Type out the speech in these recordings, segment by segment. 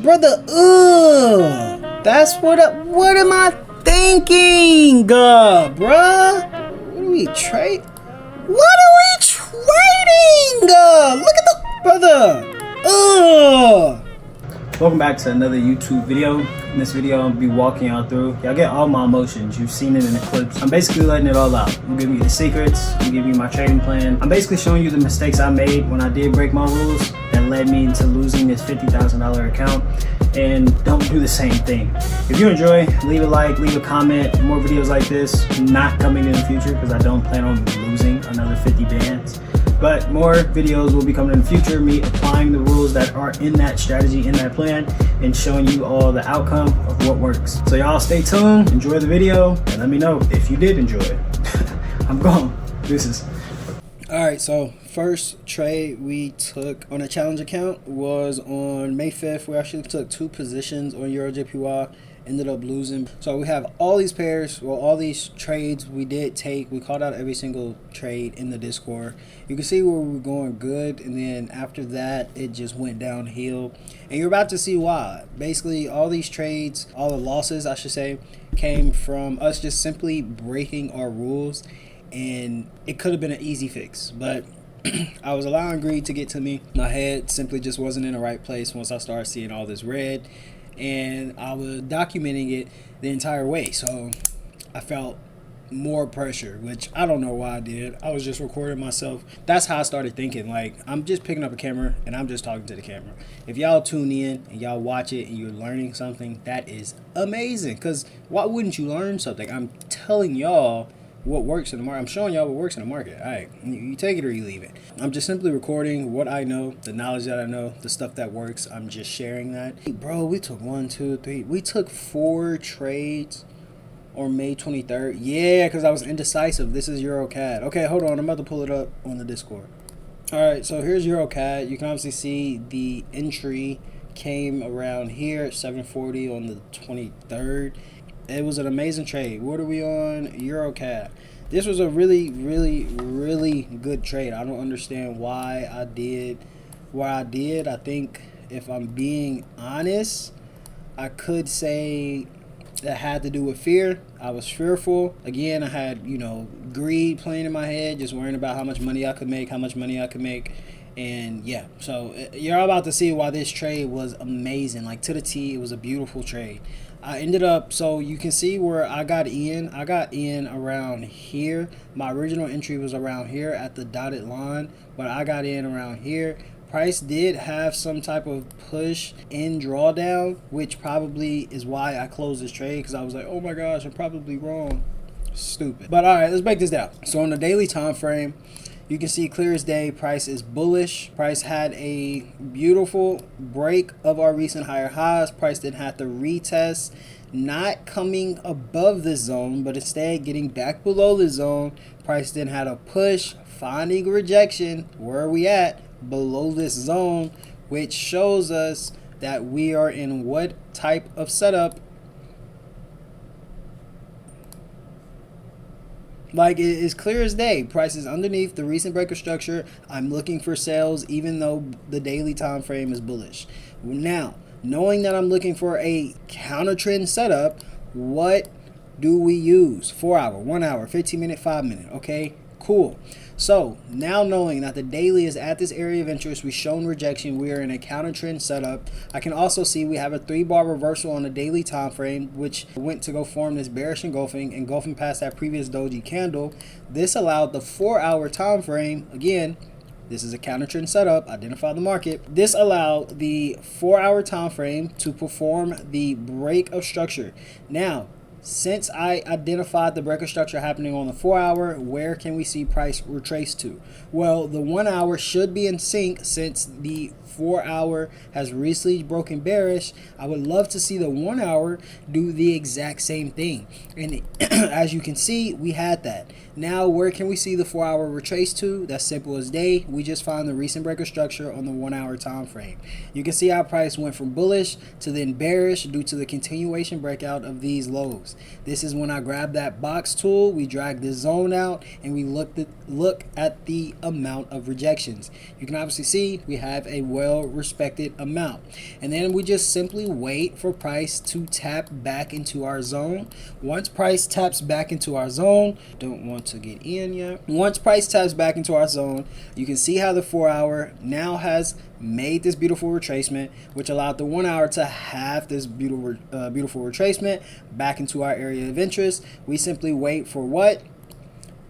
Brother, that's what am I thinking, bruh? What are we trading? Look at the brother, Welcome back to another YouTube video. In this video, I'll be walking y'all through. Y'all get all my emotions. You've seen it in the clips. I'm basically letting it all out. I'm giving you the secrets. I'm giving you my trading plan. I'm basically showing you the mistakes I made when I did break my rules that led me to losing this $50,000 account. And don't do the same thing. If you enjoy, leave a like, leave a comment. More videos like this not coming in the future because I don't plan on losing another 50 bands. But more videos will be coming in the future, me applying the rules that are in that strategy, in that plan, and showing you all the outcome of what works. So y'all stay tuned, enjoy the video, and let me know if you did enjoy it. I'm gone. Deuces. Alright, so first trade we took on a challenge account was on May 5th. We actually took 2 positions on EuroJPY. Ended up losing. So we have all these pairs, well, all these trades we did take. We called out every single trade in the Discord. You can see where we were going good, and then after that it just went downhill, and you're about to see why. Basically all these trades, all the losses I should say, came from us just simply breaking our rules, and it could have been an easy fix, but I was allowing greed to get to me. My head simply just wasn't in the right place once I started seeing all this red, and I was documenting it the entire way, so I felt more pressure, which I don't know why I did. I was just recording myself. That's how I started thinking, like, I'm just picking up a camera and I'm just talking to the camera. If y'all tune in and y'all watch it and you're learning something, that is amazing, because why wouldn't you learn something? I'm telling y'all what works in the market. I'm showing y'all what works in the market. All right, you take it or you leave it. I'm just simply recording what I know, the knowledge that I know, the stuff that works. I'm just sharing that. Hey, bro, we took 1, 2, 3. We took 4 trades on May 23rd. Yeah, because I was indecisive. This is EuroCAD. Okay, hold on. I'm about to pull it up on the Discord. All right, so here's EuroCAD. You can obviously see the entry came around here at 7:40 on the 23rd. It was an amazing trade. What are we on? EuroCAD. This was a really good trade. I don't understand why I did what I did. I think if I'm being honest, I could say that had to do with fear. I was fearful. Again, I had, greed playing in my head, just worrying about how much money I could make, And yeah, so you're about to see why this trade was amazing. Like, to the T, it was a beautiful trade. I ended up, so you can see where I got in. I got in around here. My original entry was around here at the dotted line, but I got in around here. Price did have some type of push in drawdown, which probably is why I closed this trade, because I was like, oh my gosh, I'm probably wrong. Stupid. But all right, let's break this down. So on the daily time frame, you can see clear as day, price is bullish. Price had a beautiful break of our recent higher highs. Price didn't have to retest, not coming above the zone, but instead getting back below the zone. Price didn't have a push, finding rejection. Where are we at? Below this zone, which shows us that we are in what type of setup. Like, it is clear as day. Price is underneath the recent breaker structure. I'm looking for sales even though the daily time frame is bullish. Now, knowing that I'm looking for a counter trend setup, what do we use? 4 hour, 1 hour, 15 minute, 5 minute. Okay, cool. So now knowing that the daily is at this area of interest, we've shown rejection, we are in a counter trend setup. I can also see we have a 3-bar reversal on the daily time frame, which went to go form this bearish engulfing past that previous doji candle. This allowed the 4 hour time frame, again, this is a counter trend setup, identify the market. This allowed the 4 hour time frame to perform the break of structure. Now, since I identified the breaker structure happening on the 4 hour, where can we see price retrace to? Well, the 1 hour should be in sync since the 4 hour has recently broken bearish. I would love to see the 1 hour do the exact same thing. And as you can see, we had that. Now, where can we see the 4 hour retrace to? That's simple as day. We just find the recent breaker structure on the 1 hour time frame. You can see how price went from bullish to then bearish due to the continuation breakout of these lows. This is when I grabbed that box tool, we dragged the zone out, and we look at the amount of rejections. You can obviously see we have a well respected amount. And then we just simply wait for price to tap back into our zone. Once price taps back into our zone, don't want to get in yet. Once price taps back into our zone, you can see how the 4 hour now has made this beautiful retracement, which allowed the 1 hour to have this beautiful retracement back into our area of interest. We simply wait for what?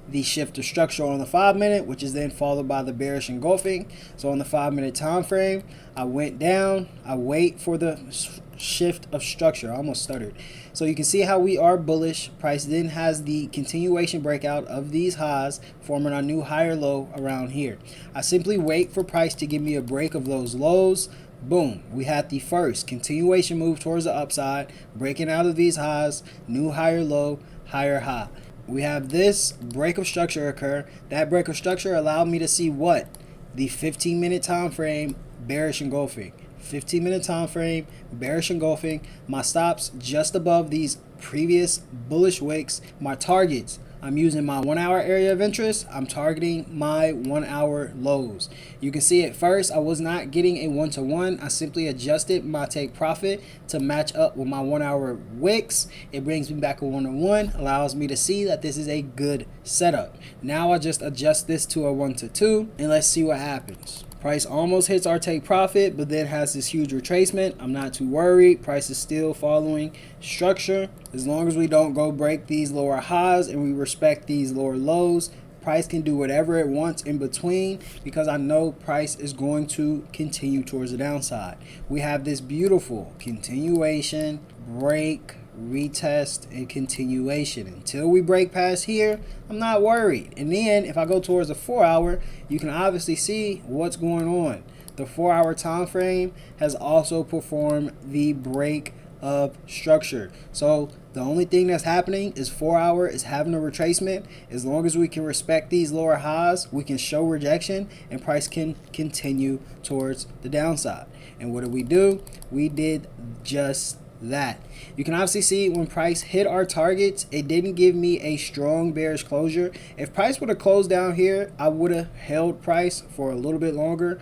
The shift of structure on the 5 minute, which is then followed by the bearish engulfing. So on the 5 minute time frame, I went down, I wait for the shift of structure. I almost stuttered. So you can see how we are bullish. Price then has the continuation breakout of these highs, forming our new higher low around here. I simply wait for price to give me a break of those lows. Boom, we had the first continuation move towards the upside, breaking out of these highs, new higher low, higher high. We have this break of structure occur. That break of structure allowed me to see what? The 15-minute time frame bearish engulfing. 15-minute time frame bearish engulfing. My stops just above these previous bullish wicks. My targets, I'm using my 1 hour area of interest. I'm targeting my 1 hour lows. You can see at first I was not getting a 1-to-1. I simply adjusted my take profit to match up with my 1 hour wicks. It brings me back a 1-to-1, allows me to see that this is a good setup. Now I just adjust this to a 1-to-2 and let's see what happens. Price almost hits our take profit, but then has this huge retracement. I'm not too worried. Price is still following structure. As long as we don't go break these lower highs and we respect these lower lows, price can do whatever it wants in between, because I know price is going to continue towards the downside. We have this beautiful continuation, break, retest, and continuation. Until we break past here, I'm not worried. And then if I go towards the 4 hour, you can obviously see what's going on. The 4 hour time frame has also performed the break of structure. So the only thing that's happening is 4 hour is having a retracement. As long as we can respect these lower highs, we can show rejection and price can continue towards the downside. And what do? We did just that. You can obviously see when price hit our targets, it didn't give me a strong bearish closure. If price would have closed down here, I would have held price for a little bit longer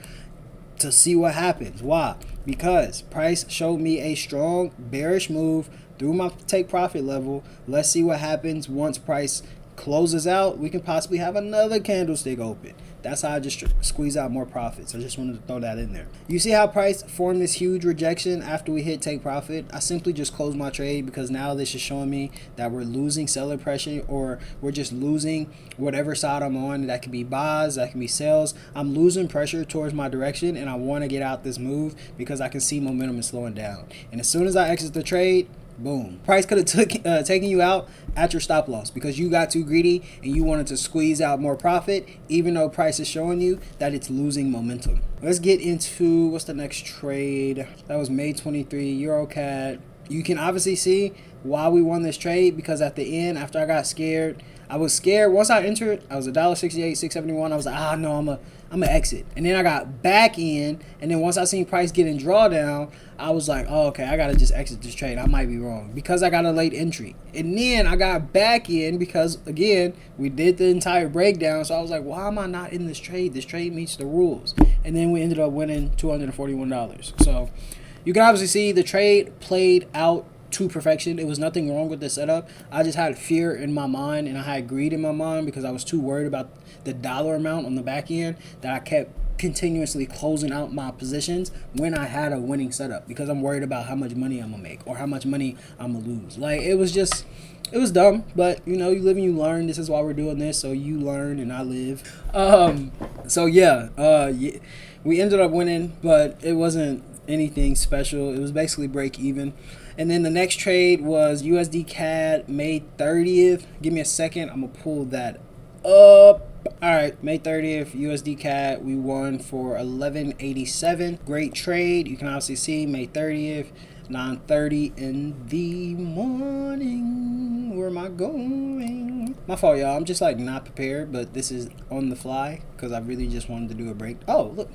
to see what happens. Why? Because price showed me a strong bearish move through my take profit level. Let's see what happens once price closes out. We can possibly have another candlestick open. That's how I just squeeze out more profits. I just wanted to throw that in there. You see how price formed this huge rejection after we hit take profit? I simply just closed my trade because now this is showing me that we're losing seller pressure, or we're just losing whatever side I'm on. That can be buys, that can be sells. I'm losing pressure towards my direction, and I want to get out this move because I can see momentum is slowing down. And as soon as I exit the trade, boom. Price could have taken you out at your stop loss because you got too greedy and you wanted to squeeze out more profit, even though price is showing you that it's losing momentum. Let's get into what's the next trade. That was May 23 EuroCAD. You can obviously see why we won this trade, because at the end, after I got scared, I was scared. Once I entered, I was $1.68, $6.71. I was like, no, I'm a exit. And then I got back in, and then once I seen price get in drawdown, I was like, oh, okay, I gotta just exit this trade. I might be wrong because I got a late entry. And then I got back in because, again, we did the entire breakdown. So I was like, why am I not in this trade? This trade meets the rules. And then we ended up winning $241. So you can obviously see the trade played out to perfection. It was nothing wrong with the setup. I just had fear in my mind and I had greed in my mind because I was too worried about the dollar amount on the back end that I kept continuously closing out my positions when I had a winning setup, because I'm worried about how much money I'm gonna make or how much money I'm gonna lose. Like, it was dumb, but you know, you live and you learn. This is why we're doing this, so you learn and I live. So yeah, we ended up winning, but it wasn't anything special. It was basically break even. And then the next trade was USD CAD May 30th. Give me a second, I'm gonna pull that up. All right, May 30th, USD CAD, we won for 1187. Great trade. You can obviously see May 30th, 9:30 in the morning. Where am I going? My fault, y'all. I'm just like not prepared, but this is on the fly because I really just wanted to do a break. Oh,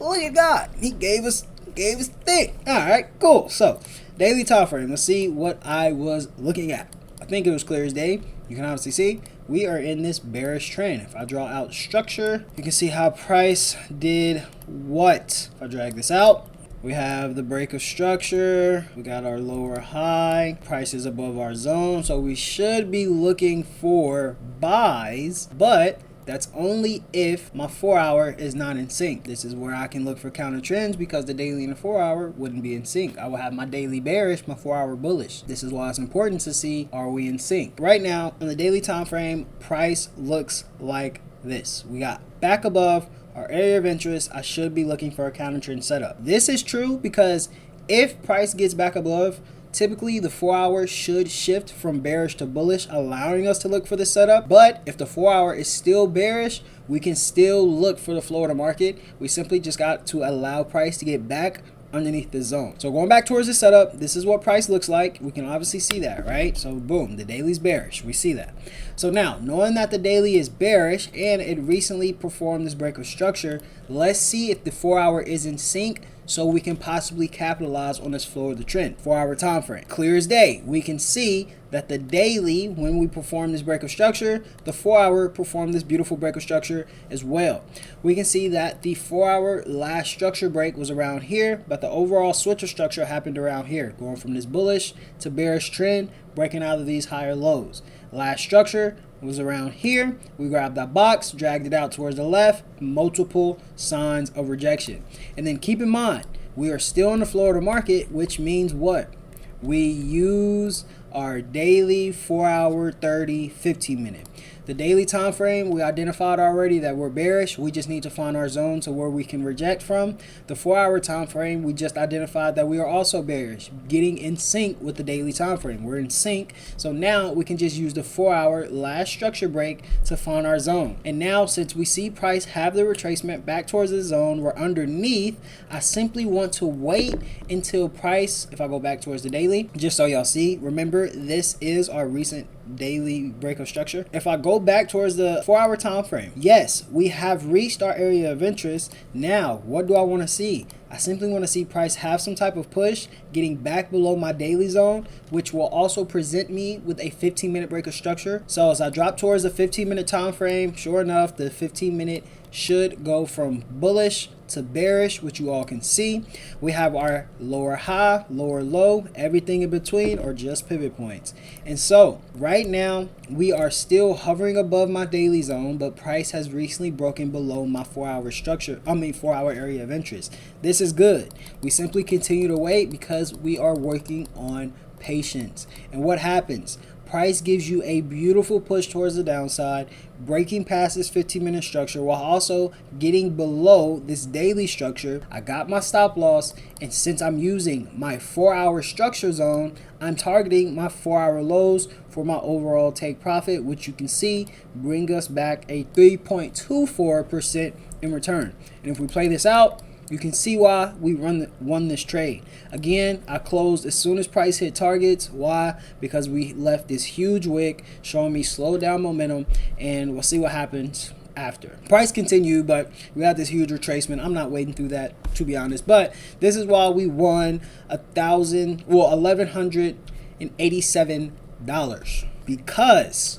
look at God. He gave us thing. All right, cool. So daily time frame. Let's see what I was looking at. I think it was clear as day. You can obviously see we are in this bearish trend. If I draw out structure, you can see how price did what? If I drag this out, we have the break of structure, we got our lower high, price is above our zone, so we should be looking for buys, but that's only if my 4 hour is not in sync. This is where I can look for counter trends because the daily and the 4 hour wouldn't be in sync. I will have my daily bearish, my 4 hour bullish. This is why it's important to see, are we in sync? Right now, on the daily time frame, price looks like this. We got back above our area of interest. I should be looking for a counter trend setup. This is true because if price gets back above, typically the 4 hour should shift from bearish to bullish, allowing us to look for the setup. But if the 4 hour is still bearish, we can still look for the flow of the market. We simply just got to allow price to get back underneath the zone. So going back towards the setup, this is what price looks like. We can obviously see that, right? So boom, the daily's bearish. We see that. So now, knowing that the daily is bearish and it recently performed this break of structure, let's see if the 4 hour is in sync so we can possibly capitalize on this flow of the trend. 4 hour time frame. Clear as day. We can see that the daily, when we perform this break of structure, the 4 hour performed this beautiful break of structure as well. We can see that the 4 hour last structure break was around here, but the overall switch of structure happened around here, going from this bullish to bearish trend, breaking out of these higher lows. Last structure was around here. We grabbed that box, dragged it out towards the left, multiple signs of rejection. And then keep in mind, we are still in the flow of the market, which means what? We use our daily, 4 hour, 30, 15 minute. The daily time frame, we identified already that we're bearish. We just need to find our zone to where we can reject from. The 4 hour time frame, we just identified that we are also bearish, getting in sync with the daily time frame. We're in sync. So now we can just use the 4 hour last structure break to find our zone. And now since we see price have the retracement back towards the zone, we're underneath. I simply want to wait until price, if I go back towards the daily, just so y'all see, remember this is our recent daily break of structure. If I go back towards the 4 hour time frame, yes, we have reached our area of interest. Now, what do I want to see? I simply want to see price have some type of push, getting back below my daily zone, which will also present me with a 15-minute break of structure. So as I drop towards the 15-minute time frame, sure enough, the 15-minute should go from bullish to bearish, which you all can see. We have our lower high, lower low, everything in between, or just pivot points. And so right now we are still hovering above my daily zone, but price has recently broken below my 4 hour structure, 4 hour area of interest. This is good. We simply continue to wait because we are working on patience. And what happens? Price gives you a beautiful push towards the downside, breaking past this 15-minute structure while also getting below this daily structure. I got my stop loss, and since I'm using my 4 hour structure zone, I'm targeting my 4 hour lows for my overall take profit, which you can see bring us back a 3.24% in return. And if we play this out, you can see why we won this trade. Again, I closed as soon as price hit targets. Why? Because we left this huge wick showing me slow down momentum, and we'll see what happens after. Price continued, but we had this huge retracement. I'm not wading through that, to be honest, but this is why we won $1,187, because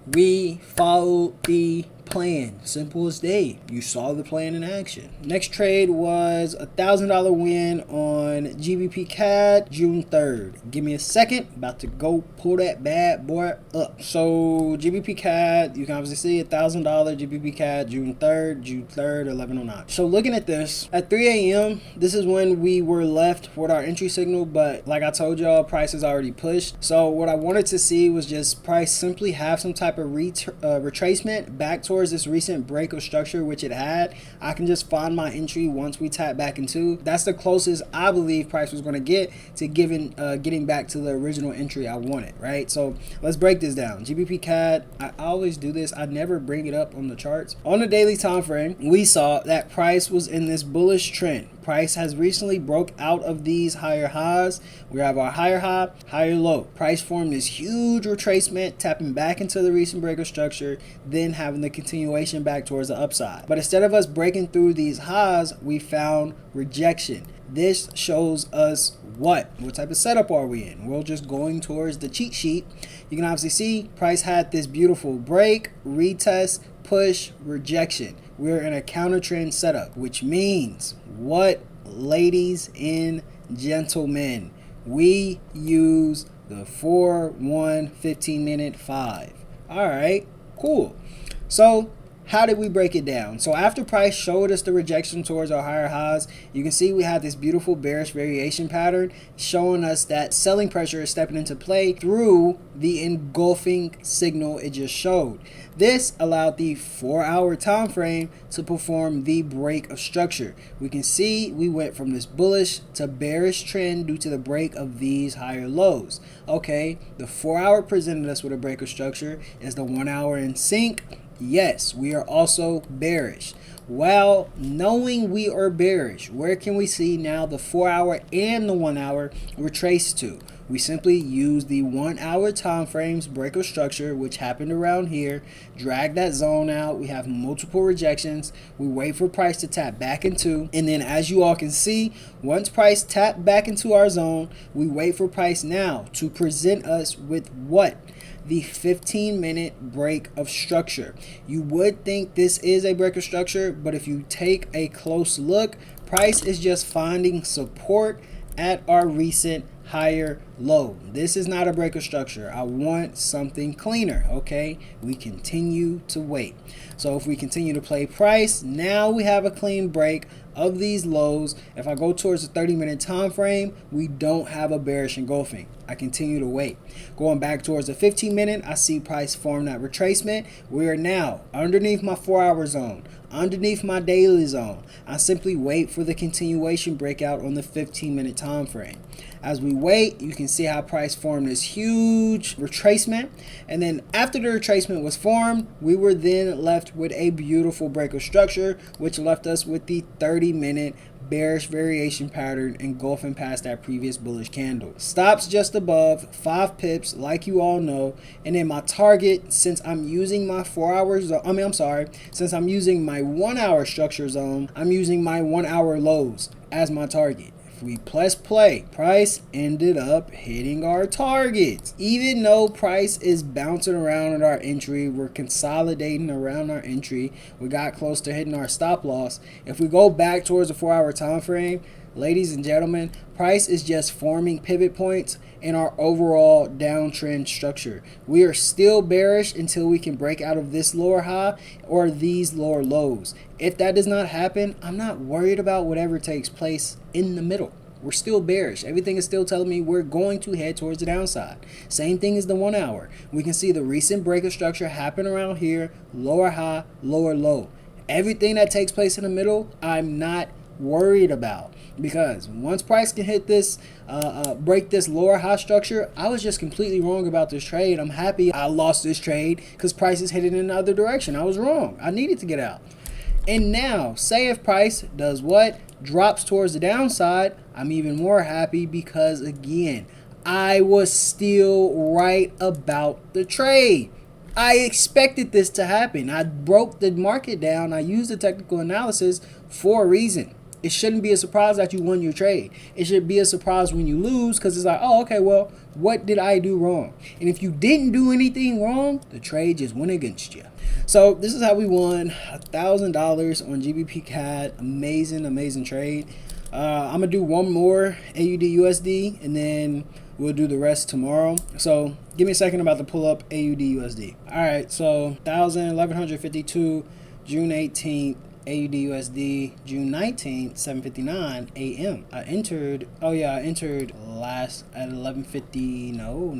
we followed the plan. Simple as day. You saw the plan in action. Next trade was $1,000 win on GBP CAD June 3rd. Give me a second. About to go pull that bad boy up. So GBP CAD, you can obviously see $1,000 GBP CAD June 3rd, 1109. So looking at this at 3 a.m., this is when we were left with our entry signal, but like I told y'all, price is already pushed. So what I wanted to see was just price simply have some type of retracement back towards this recent break of structure, which it had. I can just find my entry once we tap back into. That's the closest I believe price was going to get to getting back to the original entry I wanted, right? So let's break this down. GBP CAD, I always do this. I never bring it up on the charts. On the daily time frame, we saw that price was in this bullish trend. Price has recently broke out of these higher highs. We have our higher high, higher low. Price formed this huge retracement, tapping back into the recent break of structure, then having the continuation back towards the upside. But instead of us breaking through these highs, we found rejection. this shows us what type of setup are we in. We're just going towards the cheat sheet. You can obviously see price had this beautiful break, retest, push, rejection. We're in a counter trend setup, which means what, ladies and gentlemen? We use the 4-1 15-minute 5. All right, cool. So how did we break it down? So after price showed us the rejection towards our higher highs, you can see we have this beautiful bearish variation pattern showing us that selling pressure is stepping into play through the engulfing signal it just showed. This allowed the 4-hour time frame to perform the break of structure. We can see we went from this bullish to bearish trend due to the break of these higher lows. Okay, the 4-hour presented us with a break of structure. Is the 1 hour in sync? Yes, we are also bearish. Well, knowing we are bearish, where can we see now the 4-hour and the 1 hour retrace to? We simply use the 1 hour time frames break of structure, which happened around here, drag that zone out. We have multiple rejections. We wait for price to tap back into, and then as you all can see, once price tapped back into our zone, we wait for price now to present us with what? The 15-minute break of structure. You would think this is a break of structure, but if you take a close look, price is just finding support at our recent higher low. This is not a break of structure. I want something cleaner. Okay, we continue to wait. So if we continue to play price, now we have a clean break of these lows. If I go towards the 30-minute time frame, we don't have a bearish engulfing. I continue to wait. Going back towards the 15-minute, I see price form that retracement. We are now underneath my 4-hour zone, underneath my daily zone. I simply wait for the continuation breakout on the 15-minute time frame. As we wait, you can see how price formed this huge retracement, and then after the retracement was formed, we were then left with a beautiful break of structure, which left us with the 30-minute bearish variation pattern engulfing past that previous bullish candle. Stops just above 5 pips, like you all know, and then my target, since I'm using my 4-hour zone, since I'm using my 1-hour structure zone, I'm using my 1-hour lows as my target. If we press play, price ended up hitting our targets. Even though price is bouncing around at our entry, we're consolidating around our entry, we got close to hitting our stop loss. If we go back towards the 4-hour time frame, ladies and gentlemen, price is just forming pivot points in our overall downtrend structure. We are still bearish until we can break out of this lower high or these lower lows. If that does not happen, I'm not worried about whatever takes place in the middle. We're still bearish. Everything is still telling me we're going to head towards the downside. Same thing as the 1 hour. We can see the recent break of structure happen around here, lower high, lower low. Everything that takes place in the middle, I'm not worried about, because once price can hit this break this lower high structure, I was just completely wrong about this trade. I'm happy I lost this trade because price is headed in the other direction. I was wrong. I needed to get out. And now, say if price does what? Drops towards the downside, I'm even more happy because, again, I was still right about the trade. I expected this to happen. I broke the market down. I used the technical analysis for a reason. It shouldn't be a surprise that you won your trade. It should be a surprise when you lose, because it's like, oh, okay, well, what did I do wrong? And if you didn't do anything wrong, the trade just went against you. So this is how we won $1,000 on GBP CAD. Amazing trade. I'm gonna do one more AUD USD, and then we'll do the rest tomorrow. So give me a second. I'm about to pull up AUD USD. All right, so 1152 June 18th. AUD USD June 19th, 7:59 a.m. I entered last at 11:50. No.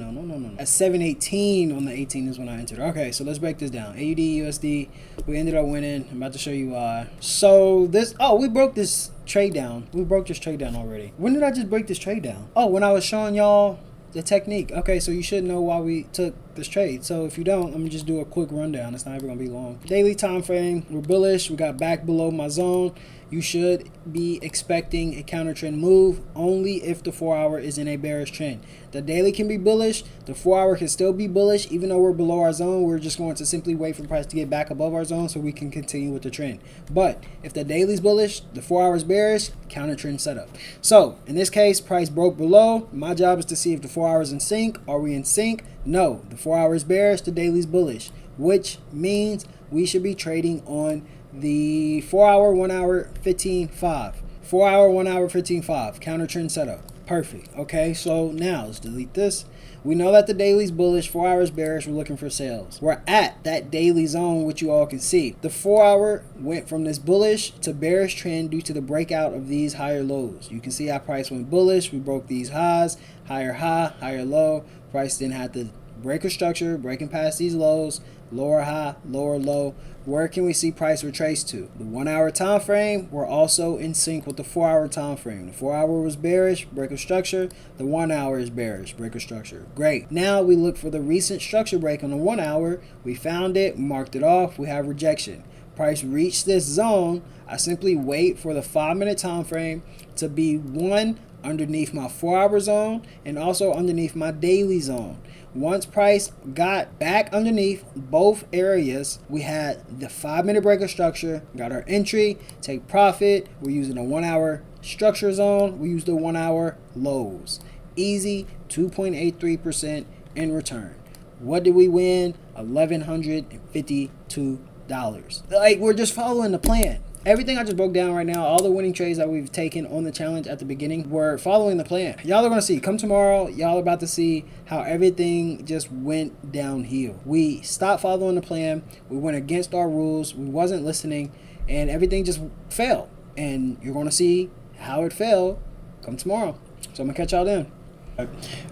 At 7:18 on the 18th is when I entered. Okay, so let's break this down. AUD USD, we ended up winning. I'm about to show you why. So we broke this trade down. We broke this trade down already. When did I just break this trade down? Oh, when I was showing y'all the technique. Okay, so you should know why we took this trade. So if you don't, let me just do a quick rundown. It's not even gonna be long. Daily time frame, we're bullish. We got back below my zone. You should be expecting a counter trend move only if the 4 hour is in a bearish trend. The daily can be bullish. The 4 hour can still be bullish. Even though we're below our zone, we're just going to simply wait for the price to get back above our zone so we can continue with the trend. But if the daily's bullish, the 4 hour is bearish, counter trend setup. So in this case, price broke below. My job is to see if the 4 hour is in sync. Are we in sync? No, the 4 hour is bearish, the daily's bullish, which means we should be trading on the 4 hour, 1 hour, 15.5. 4 hour, 1 hour, 15.5. Counter trend setup. Perfect. Okay, so now let's delete this. We know that the daily's bullish, 4 hours bearish. We're looking for sales. We're at that daily zone, which you all can see. The 4 hour went from this bullish to bearish trend due to the breakout of these higher lows. You can see how price went bullish. We broke these highs, higher high, higher low. Price then had to break a structure, breaking past these lows, lower high, lower low. Where can we see price retrace to? The 1 hour time frame, we're also in sync with the 4 hour time frame. The 4 hour was bearish, break of structure. The 1 hour is bearish, break of structure. Great. Now we look for the recent structure break on the 1 hour. We found it, marked it off. We have rejection. Price reached this zone. I simply wait for the 5-minute time frame to be one underneath my 4 hour zone and also underneath my daily zone. Once price got back underneath both areas, we had the 5-minute break of structure, got our entry, take profit. We're using a 1 hour structure zone. We use the 1 hour lows. Easy, 2.83% in return. What did we win? $1,152. Like, we're just following the plan. Everything I just broke down right now, all the winning trades that we've taken on the challenge at the beginning, were following the plan. Y'all are going to see. Come tomorrow, y'all are about to see how everything just went downhill. We stopped following the plan. We went against our rules. We wasn't listening, and everything just failed. And you're going to see how it failed come tomorrow. So I'm going to catch y'all then. All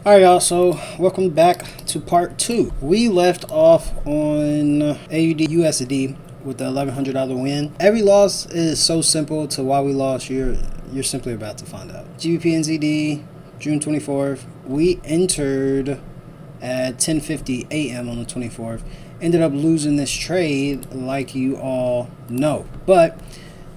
right, y'all, so welcome back to part 2. We left off on AUD USD with the $1,100 win. Every loss is so simple to why we lost. You're simply about to find out. GBP/NZD, June 24th. We entered at 10:50 a.m. on the 24th. Ended up losing this trade, like you all know. But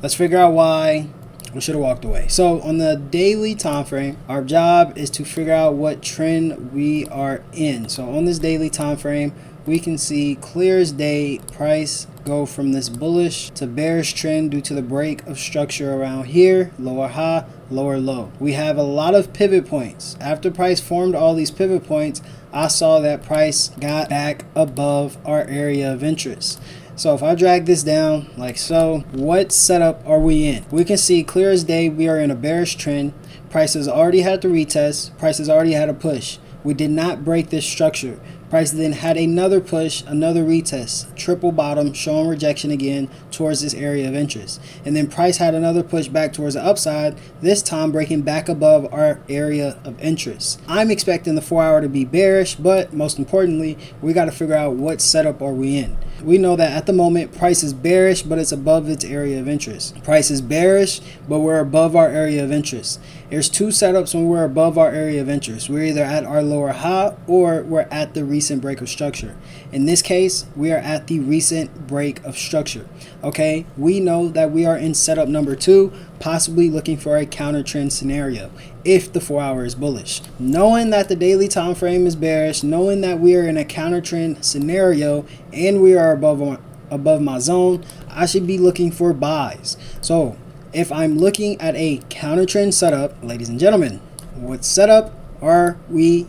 let's figure out why we should have walked away. So on the daily time frame, our job is to figure out what trend we are in. So on this daily time frame, we can see clear as day price go from this bullish to bearish trend due to the break of structure around here, lower high, lower low. We have a lot of pivot points. After price formed all these pivot points, I saw that price got back above our area of interest. So if I drag this down like so, what setup are we in? We can see clear as day we are in a bearish trend. Price has already had the retest. Price has already had a push. We did not break this structure. Price then had another push, another retest, triple bottom, showing rejection again towards this area of interest. And then price had another push back towards the upside, this time breaking back above our area of interest. I'm expecting the 4 hour to be bearish, but most importantly, we got to figure out what setup are we in. We know that at the moment, price is bearish, but it's above its area of interest. Price is bearish, but we're above our area of interest. There's two setups when we're above our area of interest. We're either at our lower high or we're at the recent break of structure. In this case, we are at the recent break of structure. Okay, we know that we are in setup number 2, possibly looking for a counter trend scenario if the 4 hour is bullish. Knowing that the daily time frame is bearish, knowing that we are in a counter trend scenario and we are above my zone, I should be looking for buys. So if I'm looking at a counter trend setup, ladies and gentlemen, what setup are we,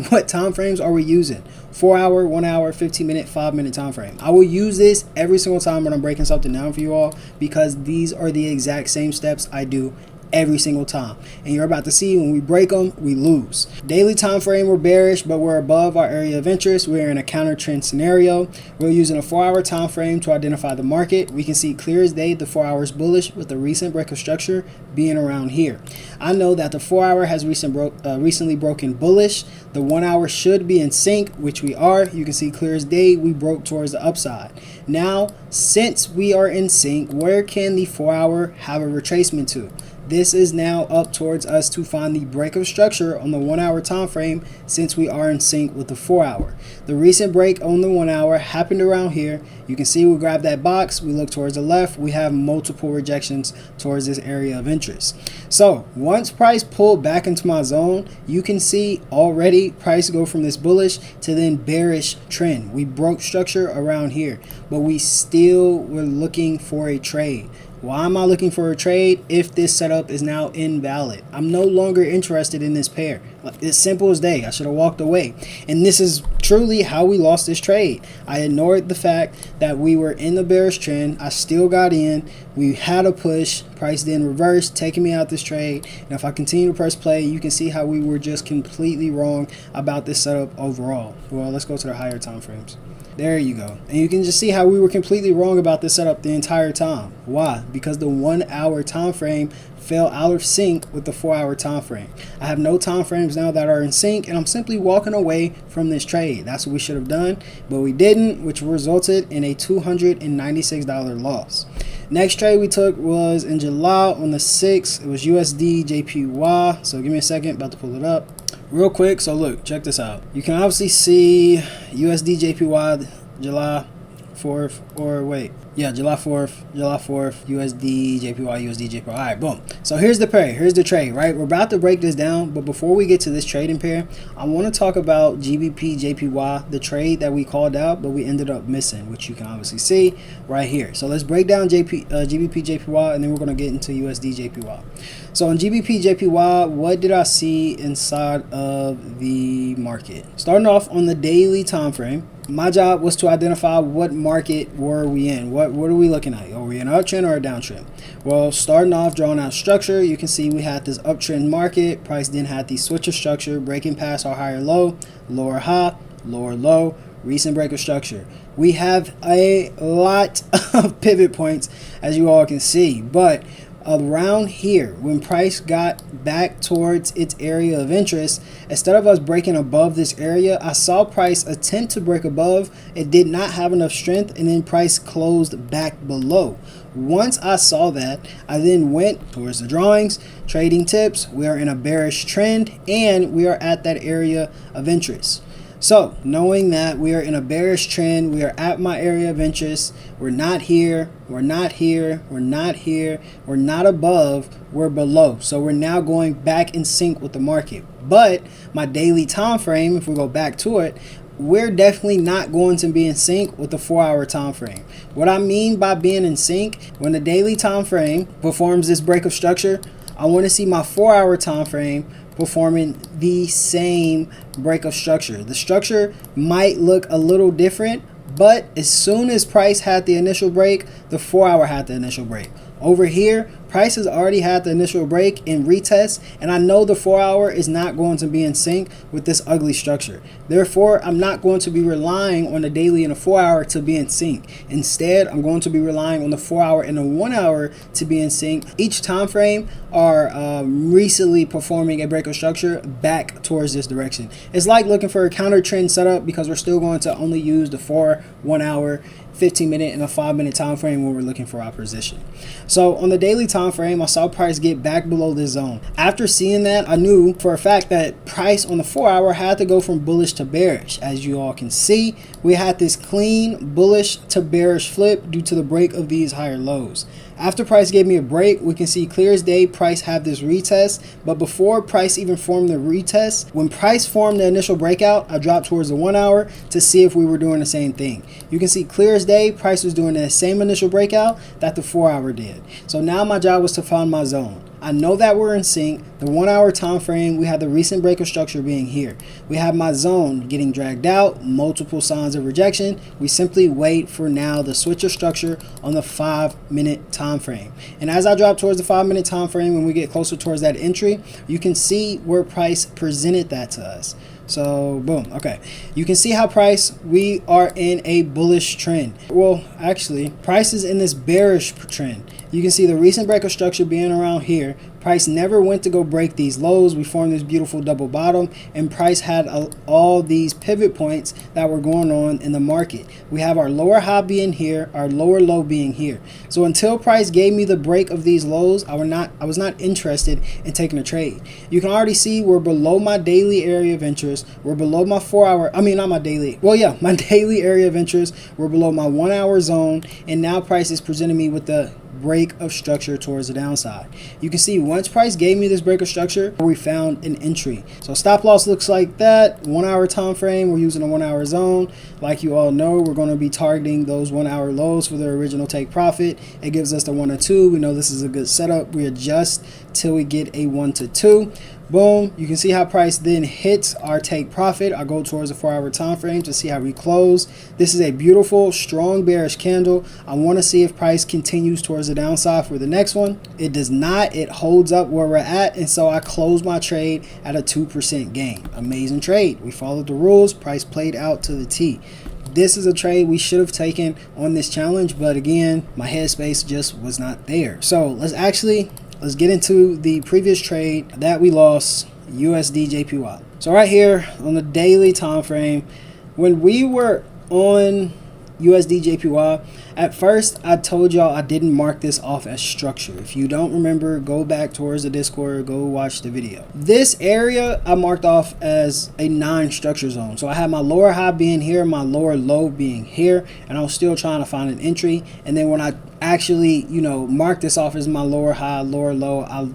what time frames are we using? 4 hour, 1 hour, 15 minute, 5 minute time frame. I will use this every single time when I'm breaking something down for you all, because these are the exact same steps I do every single time, and you're about to see when we break them, we lose. Daily time frame, we're bearish, but we're above our area of interest. We're in a counter trend scenario. We're using a 4 hour time frame to identify the market. We can see clear as day the 4 hours bullish with the recent break of structure being around here. I know that the 4 hour has recently broken bullish. The 1 hour should be in sync, which we are. You can see clear as day we broke towards the upside. Now, since we are in sync, where can the 4 hour have a retracement to? this is now up towards us to find the break of structure on the 1 hour time frame, since we are in sync with the 4 hour. The recent break on the 1 hour happened around here. You can see we grab that box, we look towards the left, we have multiple rejections towards this area of interest. So once price pulled back into my zone, you can see already price go from this bullish to then bearish trend. We broke structure around here, but we still were looking for a trade. Why am I looking for a trade if this setup is now invalid? I'm no longer interested in this pair. It's simple as day. I should have walked away. And this is truly how we lost this trade. I ignored the fact that we were in the bearish trend. I still got in. We had a push. Price then reversed, taking me out this trade. And if I continue to press play, you can see how we were just completely wrong about this setup overall. Well, let's go to the higher time frames. There you go. And you can just see how we were completely wrong about this setup the entire time. Why? Because the 1 hour time frame fell out of sync with the 4 hour time frame. I have no time frames now that are in sync, and I'm simply walking away from this trade. That's what we should have done, but we didn't, which resulted in a $296 loss. Next trade we took was in July on the 6th. It was USD JPY. So give me a second, about to pull it up real quick. So look, check this out. You can obviously see USD JPY July 4th, or wait, yeah, July 4th, USD JPY, USD JPY. All right, boom. So here's the pair, here's the trade, right? We're about to break this down, but before we get to this trading pair, I want to talk about GBP JPY, the trade that we called out, but we ended up missing, which you can obviously see right here. So let's break down GBP JPY, and then we're going to get into USD JPY. So on GBP JPY, what did I see inside of the market? Starting off on the daily time frame, my job was to identify what market were we in. What are we looking at? Are we in an uptrend or a downtrend? Well, starting off, drawing out structure, you can see we had this uptrend market. Price then had the switcher structure, breaking past our higher low, lower high, lower low, recent break of structure. We have a lot of pivot points, as you all can see, but around here, when price got back towards its area of interest, instead of us breaking above this area, I saw price attempt to break above. It did not have enough strength, and then price closed back below. Once I saw that, I then went towards the drawings, trading tips. We are in a bearish trend, and we are at that area of interest. So knowing that we are in a bearish trend, we are at my area of interest, we're not here, we're not here, we're not here, we're not above, we're below. So we're now going back in sync with the market. But my daily time frame, if we go back to it, we're definitely not going to be in sync with the 4 hour time frame. What I mean by being in sync, when the daily time frame performs this break of structure, I want to see my 4 hour time frame performing the same break of structure. The structure might look a little different, but as soon as price had the initial break, the 4 hour had the initial break. Over here, price has already had the initial break and retest, and I know the 4 hour is not going to be in sync with this ugly structure. Therefore, I'm not going to be relying on the daily and the 4 hour to be in sync. Instead, I'm going to be relying on the 4 hour and the 1 hour to be in sync. Each time frame are recently performing a break of structure back towards this direction. It's like looking for a counter trend setup, because we're still going to only use the 4, 1 hour, 15-minute and a 5-minute time frame when we're looking for our position. So on the daily time frame, I saw price get back below this zone. After seeing that, I knew for a fact that price on the 4 hour had to go from bullish to bearish. As you all can see, we had this clean bullish to bearish flip due to the break of these higher lows. After price gave me a break, we can see clear as day price have this retest, but before price even formed the retest, when price formed the initial breakout, I dropped towards the 1 hour to see if we were doing the same thing. You can see clear as day price was doing the same initial breakout that the 4 hour did. So now my job was to find my zone. I know that we're in sync. The 1 hour time frame, we have the recent break of structure being here. We have my zone getting dragged out, multiple signs of rejection. We simply wait for now the switcher structure on the 5-minute time frame. And as I drop towards the 5-minute time frame, when we get closer towards that entry, you can see where price presented that to us. So boom, okay, you can see how price, we are in a bullish trend. Well, actually price is in this bearish trend. You can see the recent break of structure being around here. Price never went to go break these lows. We formed this beautiful double bottom, and price had all these pivot points that were going on in the market. We have our lower high being here, our lower low being here. So until price gave me the break of these lows, I was not interested in taking a trade. You can already see we're below my daily area of interest. We're below my 4 hour, I mean not my daily, well yeah, my daily area of interest. We're below my 1 hour zone, and now price is presenting me with the break of structure towards the downside. You can see once price gave me this break of structure, we found an entry. So stop loss looks like that. 1 hour time frame, we're using a 1 hour zone. Like you all know, we're going to be targeting those 1 hour lows for the original take profit. It gives us the 1 to 2. We know this is a good setup. We adjust till we get a 1 to 2. Boom, you can see how price then hits our take profit. I go towards the 4 hour time frame to see how we close. This is a beautiful strong bearish candle. I want to see if price continues towards the downside for the next one. It does not. It holds up where we're at, and so I close my trade at a 2% gain. Amazing trade. We followed the rules. Price played out to the T. This is a trade we should have taken on this challenge, but again, my headspace just was not there. So let's get into the previous trade that we lost, USD JPY. So right here on the daily time frame, when we were on USD JPY, at first I told y'all I didn't mark this off as structure. If you don't remember, go back towards the Discord, go watch the video. This area I marked off as a non-structure zone. So I had my lower high being here, my lower low being here, and I was still trying to find an entry. And then when I actually, marked this off as my lower high, lower low, I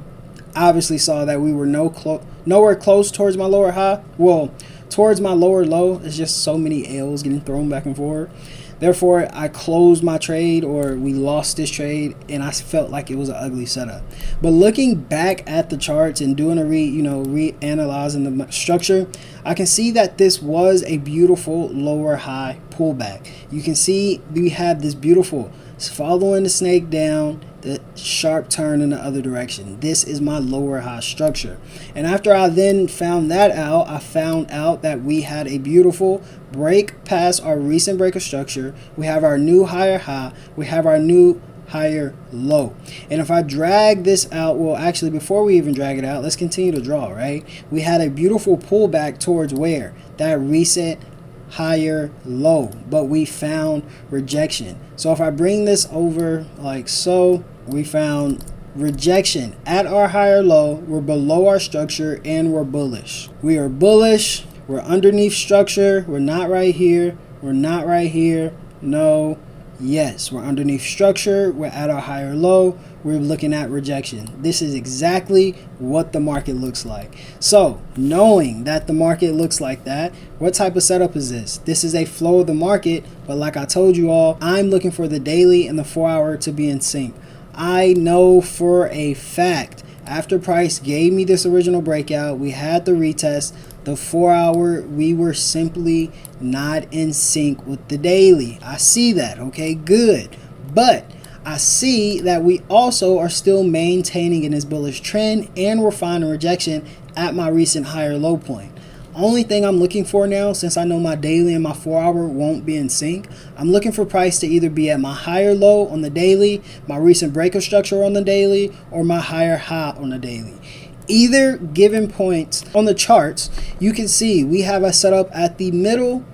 obviously saw that we were nowhere close towards my lower high. Well, towards my lower low. It's just so many L's getting thrown back and forth. Therefore, I closed my trade, or we lost this trade, and I felt like it was an ugly setup. But looking back at the charts and doing a reanalyzing the structure, I can see that this was a beautiful lower high pullback. You can see we have this beautiful following the snake down, the sharp turn in the other direction. This is my lower high structure. And after I then found that out, I found out that we had a beautiful break past our recent break of structure. We have our new higher high. We have our new higher low. And if I drag this out, well, actually, before we even drag it out, let's continue to draw, right? We had a beautiful pullback towards where? That recent higher low, but we found rejection. So if I bring this over like so, we found rejection at our higher low. We're below our structure and we're bullish. We are bullish. We're underneath structure. We're not right here. We're not right here. No. Yes, we're underneath structure. We're at our higher low. We're looking at rejection. This is exactly what the market looks like. So knowing that the market looks like that, what type of setup is this? This is a flow of the market, but like I told you all, I'm looking for the daily and the 4 hour to be in sync. I know for a fact after price gave me this original breakout, we had the retest, the 4 hour, we were simply not in sync with the daily. I see that. Okay, good. But I see that we also are still maintaining in this bullish trend, and we're finding rejection at my recent higher low point. Only thing I'm looking for now, since I know my daily and my 4 hour won't be in sync, I'm looking for price to either be at my higher low on the daily, my recent break of structure on the daily, or my higher high on the daily. Either given points on the charts, you can see we have a setup at the middle,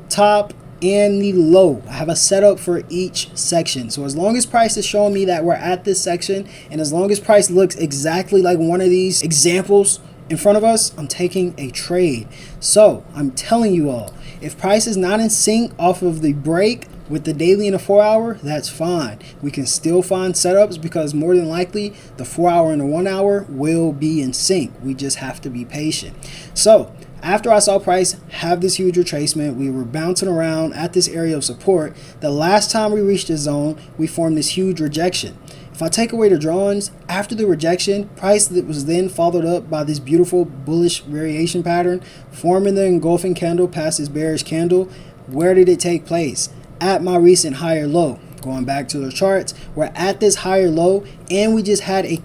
top, and the low. I have a setup for each section. So as long as price is showing me that we're at this section, and as long as price looks exactly like one of these examples in front of us, I'm taking a trade. So I'm telling you all, if price is not in sync off of the break with the daily and the 4 hour, that's fine. We can still find setups because more than likely the 4 hour and the 1 hour will be in sync. We just have to be patient. So after I saw price have this huge retracement, we were bouncing around at this area of support. The last time we reached the zone, we formed this huge rejection. If I take away the drawings, after the rejection, price that was then followed up by this beautiful bullish variation pattern, forming the engulfing candle past this bearish candle. Where did it take place? At my recent higher low. Going back to the charts, we're at this higher low, and we just had a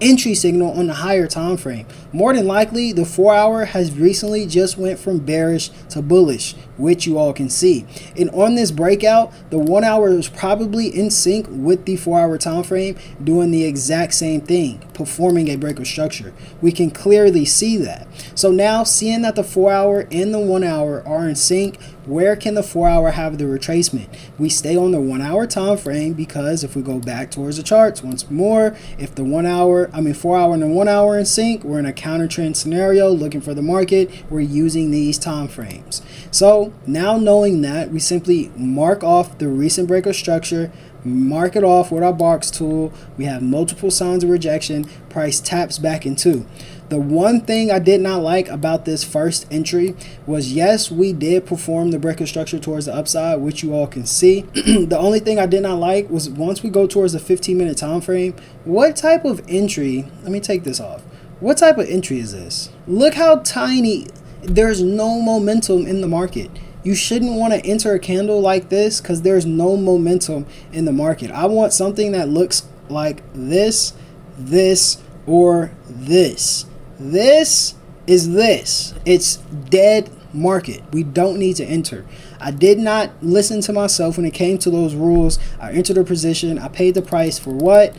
entry signal on the higher time frame. more than likely the 4 hour has recently just went from bearish to bullish, which you all can see. And on this breakout, the 1 hour is probably in sync with the 4 hour time frame, doing the exact same thing, performing a break of structure. We can clearly see that. So now, seeing that the 4 hour and the 1 hour are in sync, where can the 4 hour have the retracement? We stay on the 1 hour time frame, because if we go back towards the charts once more, if the 4 hour and the 1 hour in sync, we're in a counter trend scenario looking for the market. We're using these time frames. So now, knowing that, we simply mark off the recent break of structure, mark it off with our box tool. We have multiple signs of rejection. Price taps back into. The one thing I did not like about this first entry was, yes, we did perform the break of structure towards the upside, which you all can see. The only thing I did not like was, once we go towards the 15-minute time frame, what type of entry, let me take this off. What type of entry is this? Look how tiny. There's no momentum in the market. You shouldn't want to enter a candle like this because there's no momentum in the market. I want something that looks like this, this, or this. This is this. It's dead market. We don't need to enter. I did not listen to myself when it came to those rules. I entered a position. I paid the price for what?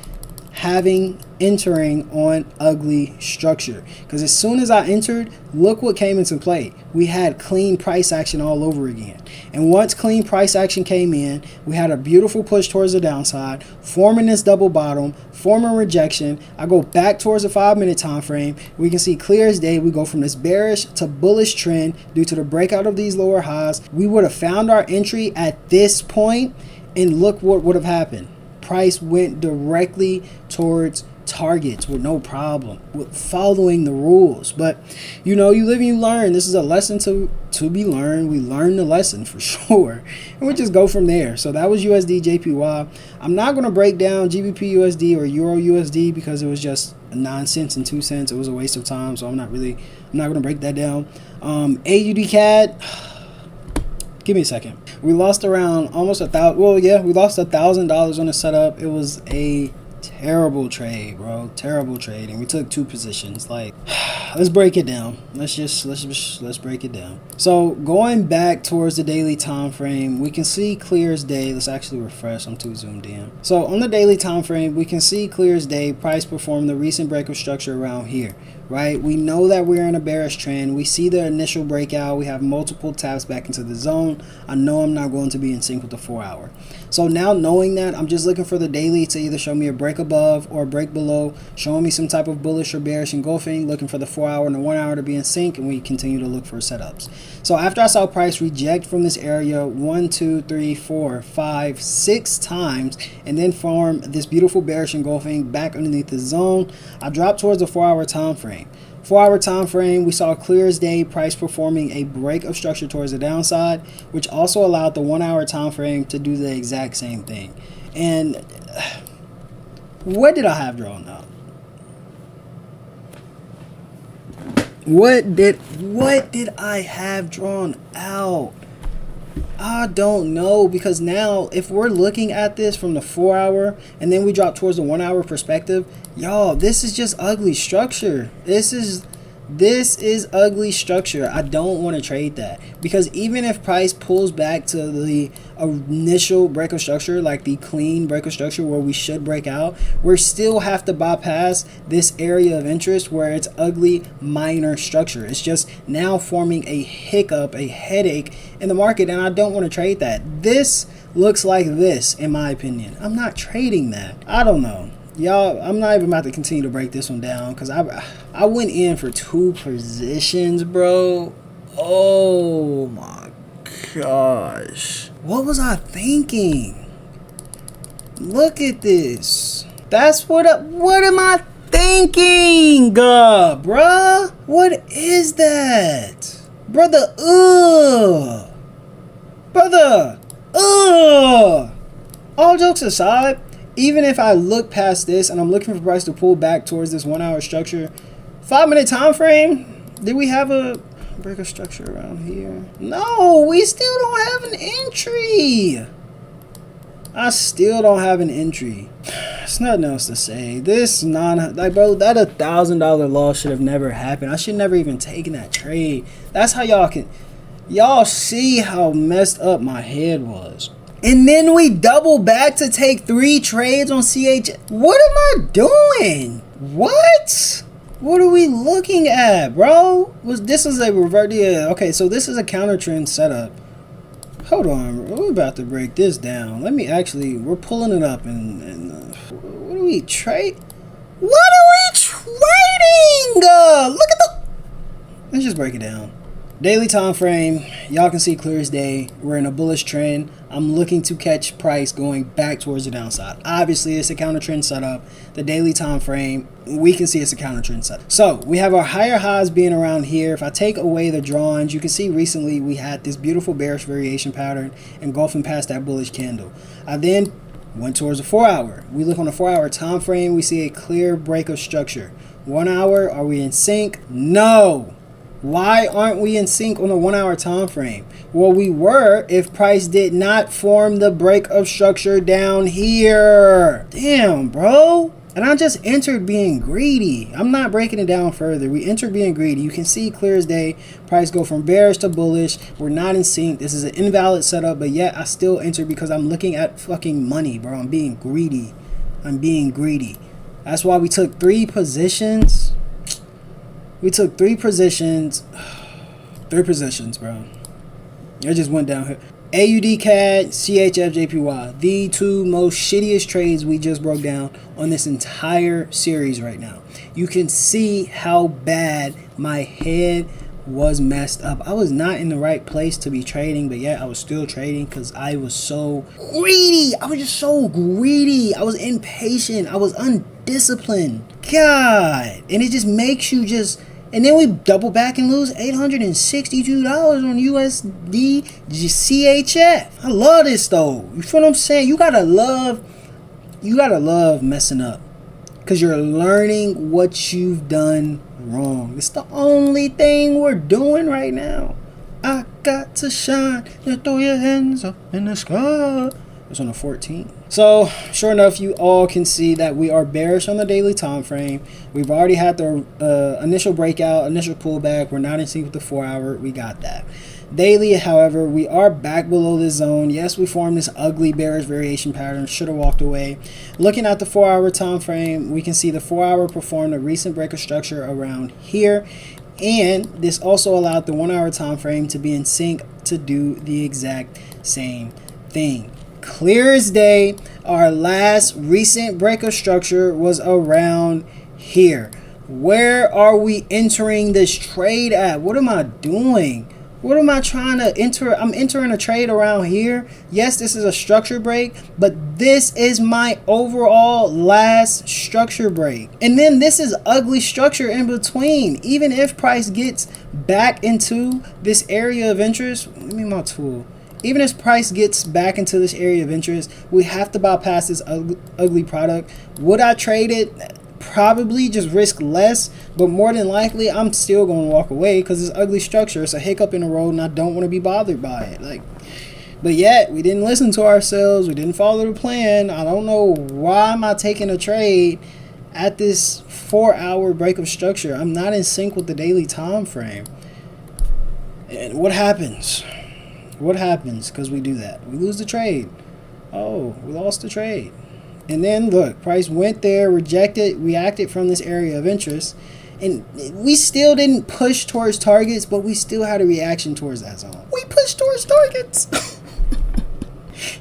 Entering on ugly structure. Because as soon as I entered, look what came into play. We had clean price action all over again. And once clean price action came in, we had a beautiful push towards the downside, forming this double bottom, forming rejection. I go back towards the 5-minute time frame. We can see clear as day, we go from this bearish to bullish trend due to the breakout of these lower highs. We would have found our entry at this point, and look what would have happened. Price went directly towards targets with no problem, with following the rules. But you know, you live and you learn. This is a lesson to be learned. We learned the lesson for sure, and we just go from there. So that was USD JPY. I'm not going to break down GBP USD or Euro USD because it was just 9 cents and 2 cents. It was a waste of time, so I'm not going to break that down. AUD CAD, give me a second. We lost around almost $1,000. Well, yeah, we lost $1,000 on the setup. It was a terrible trade, bro. Terrible trade, and we took 2 positions. Like, let's break it down. Let's break it down. So going back towards the daily time frame, we can see clear as day. Let's actually refresh. I'm too zoomed in. So on the daily time frame, we can see clear as day. Price performed the recent break of structure around here. Right, we know that we're in a bearish trend. We see the initial breakout. We have multiple taps back into the zone. I know I'm not going to be in sync with the 4 hour. So now, knowing that, I'm just looking for the daily to either show me a break above or a break below, showing me some type of bullish or bearish engulfing, looking for the 4 hour and the 1 hour to be in sync, and we continue to look for setups. So after I saw price reject from this area 1, 2, 3, 4, 5, 6 times, and then form this beautiful bearish engulfing back underneath the zone, I dropped towards the 4 hour time frame. 4 hour time frame, we saw clear as day, price performing a break of structure towards the downside, which also allowed the 1 hour time frame to do the exact same thing. And what did I have drawn out? What did I have drawn out? I don't know, because now if we're looking at this from the 4 hour and then we drop towards the 1 hour perspective, y'all, this is just ugly structure. This is ugly structure. I don't want to trade that, because even if price pulls back to the initial break of structure, like the clean break of structure where we should break out, we still have to bypass this area of interest where it's ugly minor structure. It's just now forming a hiccup, a headache in the market, and I don't want to trade that. This looks like this, in my opinion. I'm not trading that. I don't know. Y'all, I'm not even about to continue to break this one down, because I went in for 2 positions, bro. Oh my gosh. What was I thinking? Look at this. That's what am I thinking, bruh? What is that? Brother, all jokes aside, even if I look past this and I'm looking for price to pull back towards this 1 hour structure, 5-minute time frame, did we have a break of structure around here? No, we still don't have an entry. I still don't have an entry. There's nothing else to say. This like, bro, that $1,000 loss should have never happened. I should never even taken that trade. That's how y'all see how messed up my head was. And then we double back to take 3 trades on CH. What am I doing? What? What are we looking at, bro? This is a revert? Yeah, okay, so this is a counter trend setup. Hold on, we're about to break this down. Let me actually, we're pulling it up and what do we trade? What are we trading? Look at the, let's just break it down. Daily time frame, y'all can see clear as day. We're in a bullish trend. I'm looking to catch price going back towards the downside. Obviously, it's a counter trend setup. The daily time frame, we can see it's a counter trend setup. So we have our higher highs being around here. If I take away the drawings, you can see recently we had this beautiful bearish variation pattern engulfing past that bullish candle. I then went towards the 4 hour. We look on the 4 hour time frame, we see a clear break of structure. 1 hour, are we in sync? No. Why aren't we in sync on the 1 hour time frame? Well, we were if price did not form the break of structure down here. Damn, bro. And I just entered being greedy. I'm not breaking it down further. We entered being greedy. You can see clear as day. Price go from bearish to bullish. We're not in sync. This is an invalid setup, but yet I still entered because I'm looking at fucking money, bro. I'm being greedy. I'm being greedy. That's why we took 3 positions. We took 3 positions. 3 positions, bro. It just went down here. AUD CAD, CHF JPY. The 2 most shittiest trades we just broke down on this entire series right now. You can see how bad my head was messed up. I was not in the right place to be trading, but yet I was still trading because I was so greedy. I was just so greedy. I was impatient. I was undisciplined. God. And it just makes you just... And then we double back and lose $862 on USD CHF. I love this though. You feel what I'm saying? You gotta love messing up. Because you're learning what you've done wrong. It's the only thing we're doing right now. I got to shine. You throw your hands up in the sky. It's on the 14th. So sure enough, you all can see that we are bearish on the daily time frame. We've already had the initial breakout, initial pullback. We're not in sync with the 4 hour. We got that. Daily, however, we are back below this zone. Yes, we formed this ugly bearish variation pattern. Should have walked away. Looking at the 4 hour time frame, we can see the 4 hour performed a recent break of structure around here. And this also allowed the 1 hour time frame to be in sync to do the exact same thing. Clear as day, our last recent break of structure was around here. Where are we entering this trade at? What am I doing? What am I trying to enter? I'm entering a trade around here. Yes, this is a structure break, but this is my overall last structure break. And then this is ugly structure in between. Even if price gets back into this area of interest, give me my tool. Even if price gets back into this area of interest, we have to bypass this ugly product. Would I trade it? Probably, just risk less, but more than likely I'm still going to walk away because it's ugly structure. It's a hiccup in the road and I don't want to be bothered by it. But yet we didn't listen to ourselves. We didn't follow the plan. I don't know why am I taking a trade at this 4 hour break of structure. I'm not in sync with the daily time frame. And what happens? What happens because we do that? We lose the trade. Oh, we lost the trade. And then look, price went there, rejected, reacted from this area of interest, and we still didn't push towards targets, but we still had a reaction towards that zone. We pushed towards targets.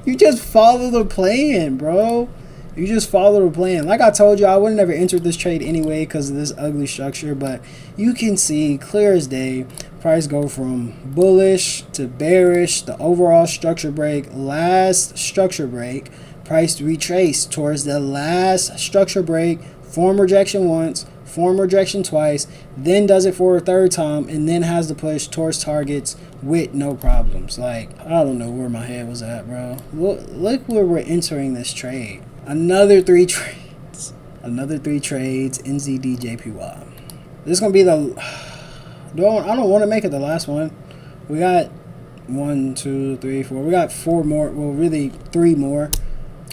You just follow the plan, bro. You just follow the plan. Like I told you, I would have never entered this trade anyway because of this ugly structure, but you can see clear as day, price go from bullish to bearish, the overall structure break, last structure break, price retrace towards the last structure break, form rejection once, form rejection twice, then does it for a 3rd time, and then has to push towards targets with no problems. Like, I don't know where my head was at, bro. Look where we're entering this trade. Another 3 trades. Another 3 trades, NZD JPY. This is going to be the... I don't want to make it the last one. We got 1, 2, 3, 4. We got 4 more. Well, really 3 more.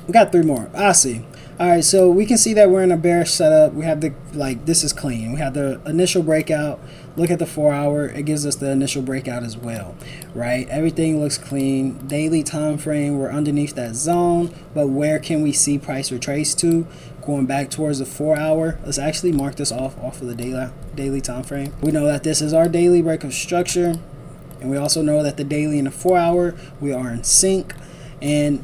We got 3 more. I see. All right, so we can see that we're in a bearish setup. We have the, like, this is clean. We have the initial breakout. Look at the 4 hour. It gives us the initial breakout as well, right? Everything looks clean. Daily time frame, we're underneath that zone, but where can we see price retrace to? Going back towards the 4 hour. Let's actually mark this off of the daily time frame. We know that this is our daily break of structure, and we also know that the daily and the 4 hour, we are in sync, and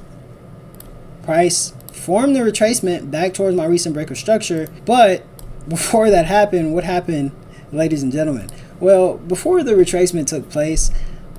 price formed the retracement back towards my recent break of structure. But before that happened, what happened, ladies and gentlemen? Well, before the retracement took place,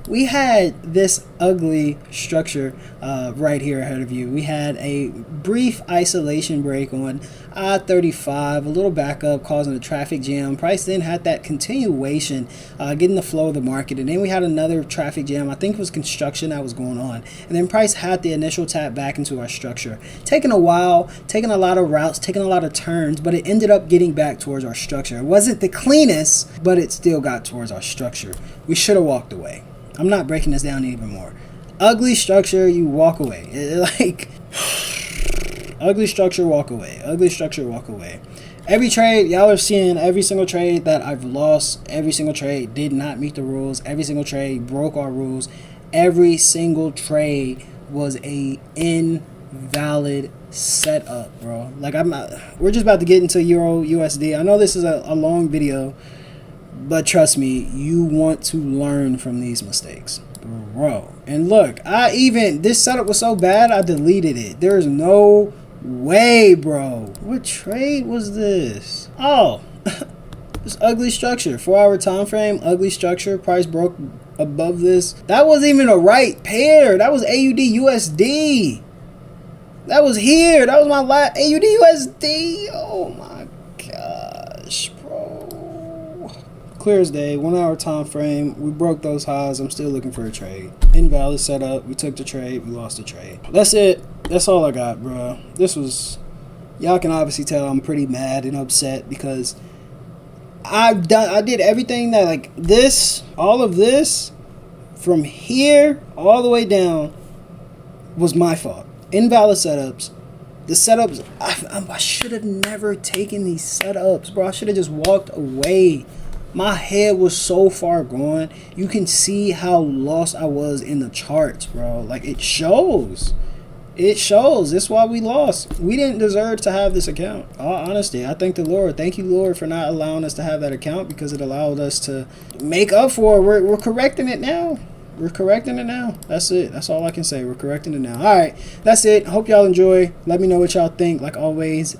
we had this ugly structure right here ahead of you. We had a brief isolation break on I-35, a little backup causing a traffic jam. Price then had that continuation, getting the flow of the market, and then we had another traffic jam. I think it was construction that was going on, and then price had the initial tap back into our structure, taking a while, taking a lot of routes, taking a lot of turns, but it ended up getting back towards our structure. It wasn't the cleanest, but it still got towards our structure. We should have walked away. I'm not breaking this down even more. Ugly structure, you walk away. Like, ugly structure, walk away. Ugly structure, walk away. Every trade, y'all are seeing every single trade that I've lost. Every single trade did not meet the rules. Every single trade broke our rules. Every single trade was a invalid setup, bro. Like, we're just about to get into Euro USD. I know this is a long video, but trust me, you want to learn from these mistakes, bro. And look, this setup was so bad, I deleted it. There's no way, bro. What trade was this? Oh, this ugly structure. 4 hour time frame, ugly structure. Price broke above this. That wasn't even a right pair. That was AUD USD. That was here. That was my last AUD USD. Oh my gosh, bro. Clear as day. 1 hour time frame. We broke those highs. I'm still looking for a trade. Invalid setup. We took the trade. We lost the trade. That's it. That's all I got, bro. This was, y'all can obviously tell I'm pretty mad and upset because I did everything that, like, this, all of this from here all the way down was my fault. Invalid setups. The setups, I should have never taken these setups, bro. I should have just walked away. My head was so far gone. You can see how lost I was in the charts, bro. Like, it shows. It shows. That's why we lost. We didn't deserve to have this account. All honesty, I thank the Lord. Thank you, Lord, for not allowing us to have that account, because it allowed us to make up for it. We're correcting it now. We're correcting it now. That's it. That's all I can say. We're correcting it now. All right. That's it. Hope y'all enjoy. Let me know what y'all think. Like always,